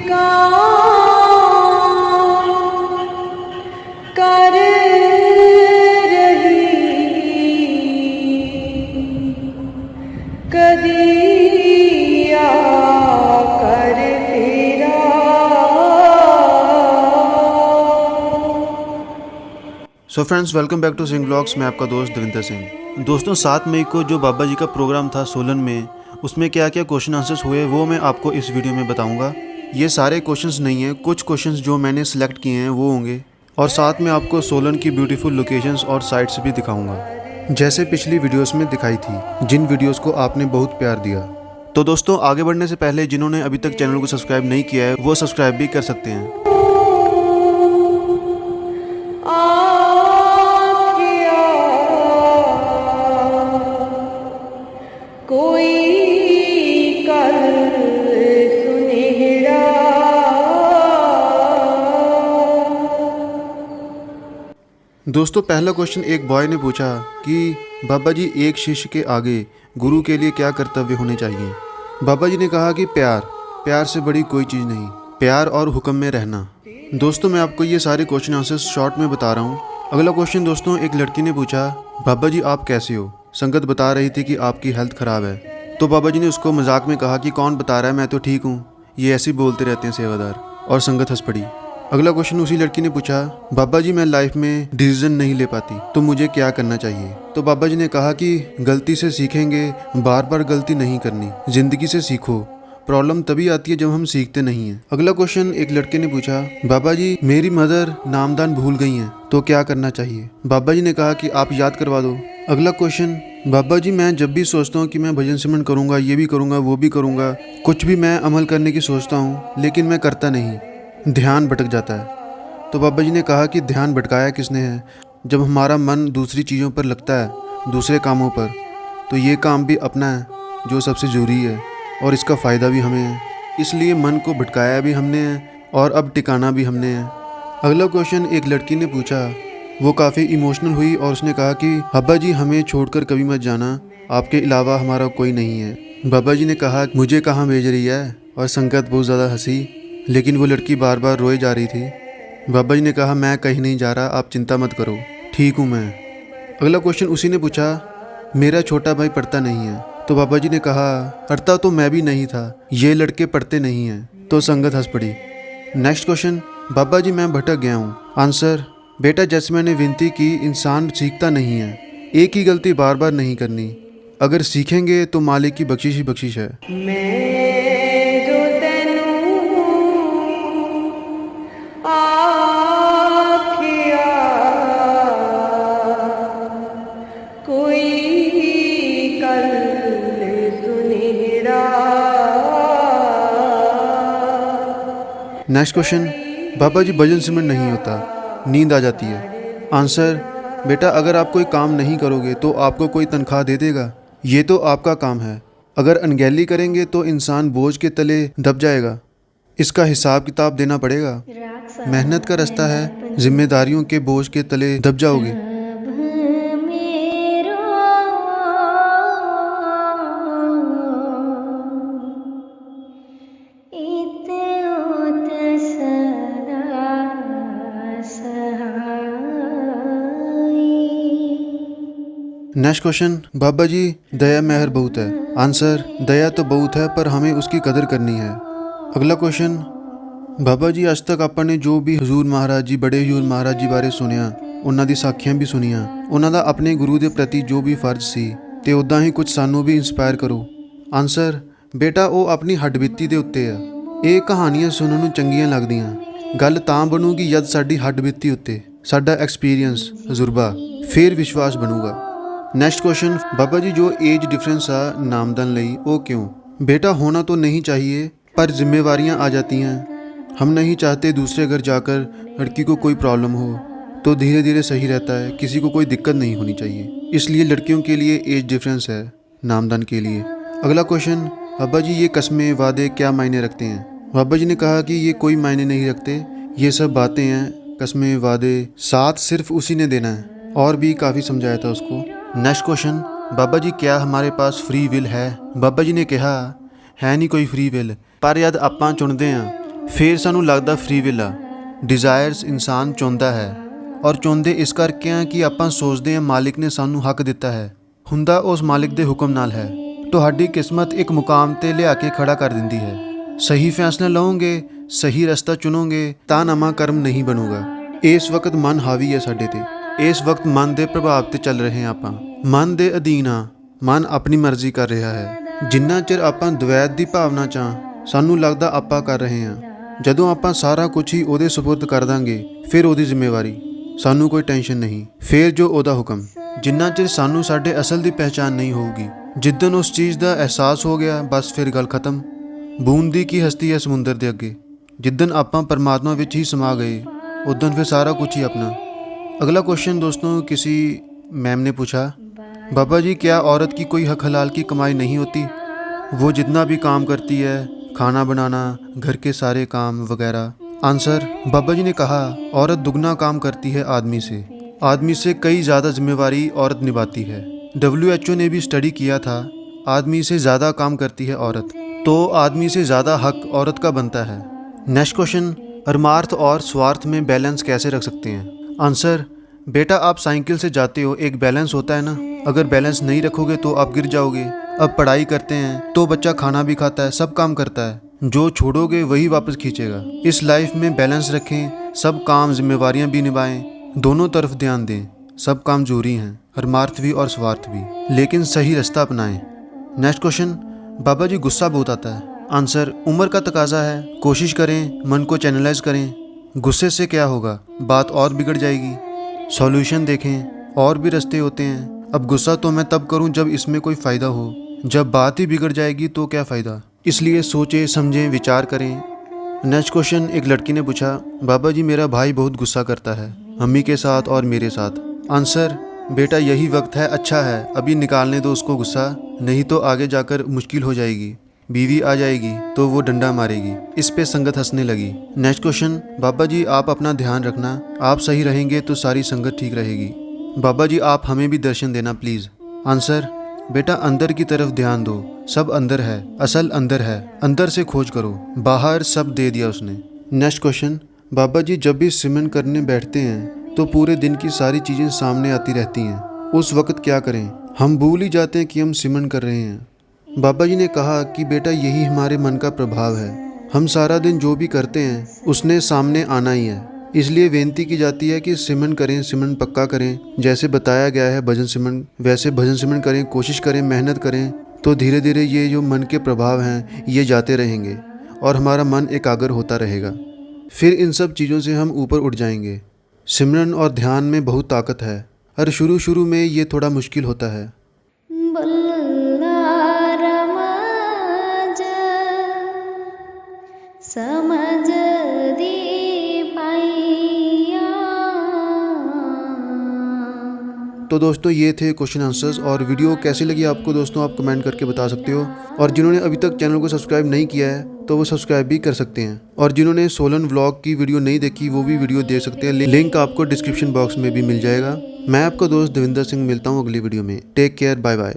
कर रही कदी आकर तेरा। So friends, welcome back to Singh blogs. मैं आपका दोस्त दविंदर सिंह। दोस्तों, 7 मई को जो बाबा जी का प्रोग्राम था सोलन में, उसमें क्या क्या क्वेश्चन आंसर्स हुए वो मैं आपको इस वीडियो में बताऊंगा। ये सारे क्वेश्चंस नहीं हैं, कुछ क्वेश्चंस जो मैंने सिलेक्ट किए हैं वो होंगे, और साथ में आपको सोलन की ब्यूटीफुल लोकेशंस और साइट्स भी दिखाऊंगा, जैसे पिछली वीडियोस में दिखाई थी, जिन वीडियोस को आपने बहुत प्यार दिया। तो दोस्तों, आगे बढ़ने से पहले जिन्होंने अभी तक चैनल को सब्सक्राइब नहीं किया है वो सब्सक्राइब भी कर सकते हैं। कोई कल सुनहरा। दोस्तों, पहला क्वेश्चन एक बॉय ने पूछा कि बाबा जी, एक शिष्य के आगे गुरु के लिए क्या कर्तव्य होने चाहिए। बाबा जी ने कहा कि प्यार से बड़ी कोई चीज़ नहीं, प्यार और हुक्म में रहना। दोस्तों, मैं आपको ये सारे क्वेश्चन आंसर्स शॉर्ट में बता रहा हूँ। अगला क्वेश्चन दोस्तों, एक लड़की ने पूछा, बाबा जी आप कैसे हो? संगत बता रही थी कि आपकी हेल्थ ख़राब है। तो बाबा जी ने उसको मजाक में कहा कि कौन बता रहा है, मैं तो ठीक हूँ, ये ऐसे ही बोलते रहते हैं सेवादार, और संगत हंस पड़ी। अगला क्वेश्चन उसी लड़की ने पूछा, बाबा जी मैं लाइफ में डिसीजन नहीं ले पाती, तो मुझे क्या करना चाहिए? तो बाबा जी ने कहा कि गलती से सीखेंगे, बार बार गलती नहीं करनी, जिंदगी से सीखो। प्रॉब्लम तभी आती है जब हम सीखते नहीं हैं। अगला क्वेश्चन एक लड़के ने पूछा, बाबा जी मेरी मदर नामदान भूल गई हैं, तो क्या करना चाहिए? बाबा जी ने कहा कि आप याद करवा दो। अगला क्वेश्चन, बाबा जी मैं जब भी सोचता हूँ कि मैं भजन सिमरन करूँगा, ये भी करूँगा, वो भी करूँगा, कुछ भी मैं अमल करने की सोचता हूँ, लेकिन मैं करता नहीं, ध्यान भटक जाता है। तो बाबा जी ने कहा कि ध्यान भटकाया किसने है? जब हमारा मन दूसरी चीज़ों पर लगता है, दूसरे कामों पर, तो ये काम भी अपना है जो सबसे ज़रूरी है, और इसका फ़ायदा भी हमें है, इसलिए मन को भटकाया भी हमने है और अब टिकाना भी हमने है। अगला क्वेश्चन एक लड़की ने पूछा, वो काफ़ी इमोशनल हुई और उसने कहा कि बाबा जी हमें छोड़कर कभी मत जाना, आपके अलावा हमारा कोई नहीं है। बाबा जी ने कहा मुझे कहाँ भेज रही है, और संगत बहुत ज़्यादा हंसी, लेकिन वो लड़की बार बार रोए जा रही थी। बाबा जी ने कहा मैं कहीं नहीं जा रहा, आप चिंता मत करो, ठीक हूँ मैं। अगला क्वेश्चन उसी ने पूछा, मेरा छोटा भाई पढ़ता नहीं है। तो बाबा जी ने कहा पढ़ता तो मैं भी नहीं था, ये लड़के पढ़ते नहीं हैं। तो संगत हंस पड़ी। नेक्स्ट क्वेश्चन, बाबा जी मैं भटक गया हूँ। आंसर, बेटा जैसे मैंने विनती की, इंसान सीखता नहीं है, एक ही गलती बार बार नहीं करनी, अगर सीखेंगे तो मालिक की बख्शिश ही बख्शिश है। मैं जो तेनू आखिया, कोई कल सुनहरा। नेक्स्ट क्वेश्चन, बाबा जी भजन सिमरन नहीं होता, नींद आ जाती है। आंसर, बेटा अगर आप कोई काम नहीं करोगे तो आपको कोई तनख्वाह दे देगा? ये तो आपका काम है, अगर अनगैली करेंगे तो इंसान बोझ के तले दब जाएगा, इसका हिसाब किताब देना पड़ेगा। मेहनत का रास्ता है, जिम्मेदारियों के बोझ के तले दब जाओगे। नेक्स्ट क्वेश्चन, बाबा जी दया मेहर बहुत है। आंसर, दया तो बहुत है पर हमें उसकी कदर करनी है। अगला क्वेश्चन, बाबा जी ਅੱਜ तक ਆਪਾਂ ਨੇ ਜੋ ਵੀ ਹਜ਼ੂਰ ਮਹਾਰਾਜ ਜੀ, ਬੜੇ ਹਜ਼ੂਰ ਮਹਾਰਾਜ ਜੀ ਬਾਰੇ ਸੁਣਿਆ, ਉਹਨਾਂ ਦੀ ਸਾਖੀਆਂ ਵੀ ਸੁਣੀਆਂ, ਉਹਨਾਂ ਦਾ ਆਪਣੇ ਗੁਰੂ ਦੇ ਪ੍ਰਤੀ ਜੋ ਵੀ ਫਰਜ਼ ਸੀ, ਤੇ ਉਦਾਂ ਹੀ ਕੁਝ ਸਾਨੂੰ ਵੀ ਇੰਸਪਾਇਰ ਕਰੋ। ਆਂਸਰ, ਬੇਟਾ ਉਹ ਆਪਣੀ ਹੱਡਬੀਤੀ ਦੇ ਉੱਤੇ ਆ, ਇਹ ਕਹਾਣੀਆਂ ਸੁਣਨ ਨੂੰ ਚੰਗੀਆਂ ਲੱਗਦੀਆਂ, ਗੱਲ ਤਾਂ ਬਣੂਗੀ ਜਦ ਸਾਡੀ ਹੱਡਬੀਤੀ ਉੱਤੇ ਸਾਡਾ ਐਕਸਪੀਰੀਅੰਸ, ਤਜਰਬਾ, ਫਿਰ ਵਿਸ਼ਵਾਸ ਬਣੂਗਾ। नेक्स्ट क्वेश्चन, बाबा जी जो एज डिफरेंस आ नामदान लई वो क्यों? बेटा होना तो नहीं चाहिए पर जिम्मेवारियां आ जाती हैं, हम नहीं चाहते दूसरे घर जाकर लड़की को कोई प्रॉब्लम हो, तो धीरे धीरे सही रहता है, किसी को कोई दिक्कत नहीं होनी चाहिए, इसलिए लड़कियों के लिए एज डिफरेंस है नामदान के लिए। अगला क्वेश्चन, बाबा जी ये कस्में वादे क्या मायने रखते हैं? बाबा जी ने कहा कि ये कोई मायने नहीं रखते, ये सब बातें हैं, कस्में वादे साथ सिर्फ उसी ने देना है, और भी काफ़ी समझाया था उसको। नेक्स्ट क्वेश्चन, बाबा जी क्या हमारे पास फ्री विल है? बाबा जी ने कहा है नहीं कोई फ्री विल, पर जद आपां चुनते हैं ਫਿਰ ਸਾਨੂੰ ਲੱਗਦਾ ਫ੍ਰੀ ਵਿਲ ਆ। ਡਿਜ਼ਾਇਰਸ ਇਨਸਾਨ ਚਾਹੁੰਦਾ ਹੈ ਔਰ ਚਾਹੁੰਦੇ ਇਸ ਕਰਕੇ ਆ ਕਿ ਆਪਾਂ ਸੋਚਦੇ ਹਾਂ ਮਾਲਿਕ ਨੇ ਸਾਨੂੰ ਹੱਕ ਦਿੱਤਾ ਹੈ। ਹੁੰਦਾ ਉਸ ਮਾਲਿਕ ਦੇ ਹੁਕਮ ਨਾਲ ਹੈ। ਤੁਹਾਡੀ ਕਿਸਮਤ ਇੱਕ ਮੁਕਾਮ ਤੇ ਲਿਆ ਕੇ ਖੜਾ ਕਰ ਦਿੰਦੀ ਹੈ। ਸਹੀ ਫੈਸਲਾ ਲਓਗੇ, ਸਹੀ ਰਸਤਾ ਚੁਣੋਗੇ ਤਾਂ ਨਵਾਂ ਕਰਮ ਨਹੀਂ ਬਣੂਗਾ। ਇਸ ਵਕਤ ਮਨ ਹਾਵੀ ਹੈ ਸਾਡੇ ਤੇ। ਇਸ ਵਕਤ ਮਨ ਦੇ ਪ੍ਰਭਾਵ ਤੇ ਚੱਲ ਰਹੇ ਹਾਂ ਆਪਾਂ। ਮਨ ਦੇ ਅਧੀਨ ਆ। ਮਨ ਆਪਣੀ ਮਰਜ਼ੀ ਕਰ ਰਿਹਾ ਹੈ। ਜਿੰਨਾ ਚਿਰ ਆਪਾਂ ਦਵੈਤ ਦੀ ਭਾਵਨਾ 'ਚ ਹਾਂ, ਸਾਨੂੰ ਲੱਗਦਾ ਆਪਾਂ ਕਰ ਰਹੇ ਹਾਂ। ਜਦੋਂ ਆਪਾਂ ਸਾਰਾ ਕੁਝ ਹੀ ਉਹਦੇ ਸਪੁਰਦ ਕਰ ਦਾਂਗੇ, ਫਿਰ ਉਹਦੀ ਜ਼ਿੰਮੇਵਾਰੀ, ਸਾਨੂੰ ਕੋਈ ਟੈਨਸ਼ਨ ਨਹੀਂ। ਫਿਰ ਜੋ ਉਹਦਾ ਹੁਕਮ। ਜਿੰਨਾ ਚਿਰ ਸਾਨੂੰ ਸਾਡੇ ਅਸਲ ਦੀ ਪਹਿਚਾਣ ਨਹੀਂ ਹੋਊਗੀ, ਜਿੱਦਣ ਉਸ ਚੀਜ਼ ਦਾ ਅਹਿਸਾਸ ਹੋ ਗਿਆ, ਬਸ ਫਿਰ ਗੱਲ ਖਤਮ। ਬੂੰਦ ਦੀ ਕੀ ਹਸਤੀ ਹੈ ਸਮੁੰਦਰ ਦੇ ਅੱਗੇ। ਜਿੱਦਣ ਆਪਾਂ ਪਰਮਾਤਮਾ ਵਿੱਚ ਹੀ ਸਮਾ ਗਏ, उदन फिर सारा कुछ ही अपना। अगला क्वेश्चन दोस्तों, किसी मैम ने पूछा, बाबा जी क्या औरत की कोई हक हलाल की कमाई नहीं होती? वो जितना भी काम करती है, खाना बनाना, घर के सारे काम वगैरह। आंसर, बाबा जी ने कहा औरत दुगना काम करती है आदमी से। आदमी से कई ज़्यादा जिम्मेवारी औरत निभाती है। WHO ने भी स्टडी किया था, आदमी से ज़्यादा काम करती है औरत, तो आदमी से ज़्यादा हक औरत का बनता है। नेक्स्ट क्वेश्चन, परमार्थ और स्वार्थ में बैलेंस कैसे रख सकते हैं? आंसर, बेटा आप साइकिल से जाते हो, एक बैलेंस होता है ना। अगर बैलेंस नहीं रखोगे तो आप गिर जाओगे। अब पढ़ाई करते हैं तो बच्चा खाना भी खाता है, सब काम करता है, जो छोड़ोगे वही वापस खींचेगा। इस लाइफ में बैलेंस रखें, सब काम जिम्मेवारियां भी निभाएं, दोनों तरफ ध्यान दें। सब काम जरूरी हैं, परमार्थ भी और स्वार्थ भी, लेकिन सही रास्ता अपनाएं। नेक्स्ट क्वेश्चन, बाबा जी गुस्सा बहुत आता है। आंसर, उम्र का तकाजा है, कोशिश करें मन को चैनलाइज करें। गुस्से से क्या होगा, बात और बिगड़ जाएगी। सॉल्यूशन देखें, और भी रास्ते होते हैं। अब गुस्सा तो मैं तब करूं जब इसमें कोई फ़ायदा हो, जब बात ही बिगड़ जाएगी तो क्या फ़ायदा। इसलिए सोचें, समझें, विचार करें। नेक्स्ट क्वेश्चन, एक लड़की ने पूछा, बाबा जी मेरा भाई बहुत गुस्सा करता है, मम्मी के साथ और मेरे साथ। आंसर, बेटा यही वक्त है, अच्छा है, अभी निकालने दो उसको गुस्सा, नहीं तो आगे जाकर मुश्किल हो जाएगी। बीवी आ जाएगी तो वो डंडा मारेगी। इस पे संगत हंसने लगी। नेक्स्ट क्वेश्चन, बाबा जी आप अपना ध्यान रखना, आप सही रहेंगे तो सारी संगत ठीक रहेगी। बाबा जी आप हमें भी दर्शन देना प्लीज़। आंसर, बेटा अंदर की तरफ ध्यान दो, सब अंदर है, असल अंदर है, अंदर से खोज करो, बाहर सब दे दिया उसने। नेक्स्ट क्वेश्चन, बाबा जी जब भी सिमरन करने बैठते हैं तो पूरे दिन की सारी चीज़ें सामने आती रहती हैं, उस वक्त क्या करें? हम भूल ही जाते हैं कि हम सिमरन कर रहे हैं। बाबा जी ने कहा कि बेटा यही हमारे मन का प्रभाव है। हम सारा दिन जो भी करते हैं उसने सामने आना ही है। इसलिए बेनती की जाती है कि सिमरन करें, सिमरन पक्का करें, जैसे बताया गया है भजन सिमरन, वैसे भजन सिमरन करें, कोशिश करें, मेहनत करें, तो धीरे धीरे ये जो मन के प्रभाव हैं ये जाते रहेंगे और हमारा मन एकाग्र होता रहेगा। फिर इन सब चीज़ों से हम ऊपर उठ जाएंगे। सिमरन और ध्यान में बहुत ताकत है, और शुरू में ये थोड़ा मुश्किल होता है। समझ दे पाइया। तो दोस्तों ये थे क्वेश्चन आंसर्स। और वीडियो कैसी लगी आपको दोस्तों आप कमेंट करके बता सकते हो। और जिन्होंने अभी तक चैनल को सब्सक्राइब नहीं किया है तो वो सब्सक्राइब भी कर सकते हैं। और जिन्होंने सोलन व्लॉग की वीडियो नहीं देखी वो भी वीडियो देख सकते हैं, लिंक आपको डिस्क्रिप्शन बॉक्स में भी मिल जाएगा। मैं आपका दोस्त देविंदर सिंह, मिलता हूँ अगली वीडियो में। Take care, bye bye.